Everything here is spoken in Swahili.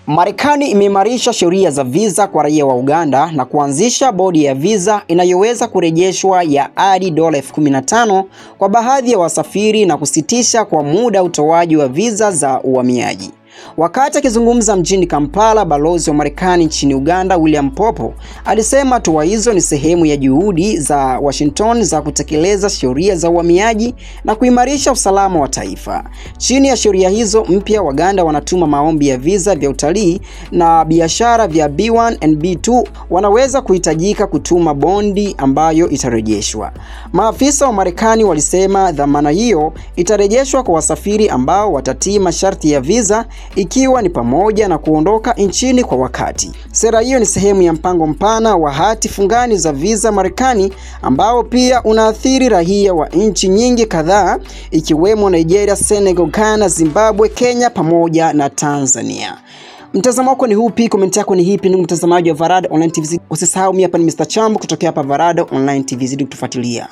Marekani imeimarisha sheria za visa kwa raia wa Uganda na kuanzisha bodi ya visa inayoweza kurejeshwa ya hadi $15,000 kwa baadhi ya wasafiri na kusitisha kwa muda utoaji wa visa za uhamiaji. Wakati akizungumza mjini Kampala, balozi wa Marekani nchini Uganda William Popo alisema hatua hizo ni sehemu ya juhudi za Washington za kutekeleza sheria za uhamiaji na kuimarisha usalama wa taifa. Chini ya sheria hizo mpya, Waganda wanatuma maombi ya visa vya utalii na biashara vya B1 and B2 wanaweza kuhitajika kutuma bondi ambayo itarejeshwa. Maafisa wa Marekani walisema dhamana hiyo itarejeshwa kwa wasafiri ambao watatii masharti ya visa, ikiwa ni pamoja na kuondoka nchini kwa wakati. Sera hiyo ni sehemu ya mpango mpana wa hati fungani za visa Marekani ambao pia unaathiri raia wa nchi nyingi kadhaa ikiwemo Nigeria, Senegal, Ghana, Zimbabwe, Kenya pamoja na Tanzania. Mtazamo wako ni upi? Komenti yako ni ipi? Ndugu mtazamaji wa Varada Online TV, usisahau mimi hapa ni Mr. Chambo kutokea hapa Varada Online TV, zidi kutufuatilia.